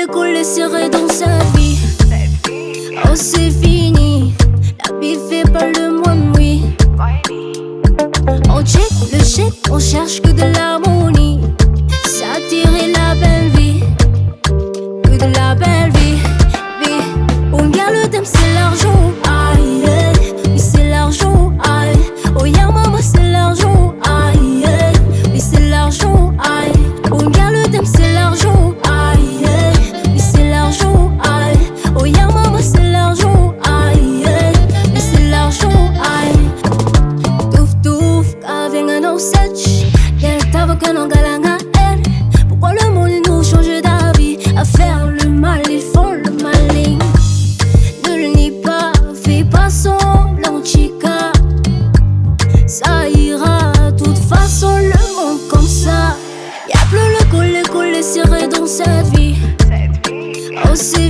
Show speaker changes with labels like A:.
A: Coller serré dans sa vie. Oh, c'est fini. La vie fait pas le moine, oui. On check le chèque, on cherche que de l'harmonie. S'attirer la belle vie, que de la belle vie, vie. On garde le thème, c'est l'argent. Aïe, oui, c'est l'argent. Aïe, oh, yeah, maman, c'est l'argent. Aïe, oui, c'est l'argent. Aïe, on garde le thème, c'est l'argent. Pourquoi le monde nous change d'avis? À faire le mal, ils font le malin. Ne le nie pas, fais pas semblant, chica. Ça ira, de toute façon, le monde comme ça. Y'a plus le collé serré dans cette vie. Oh, c'est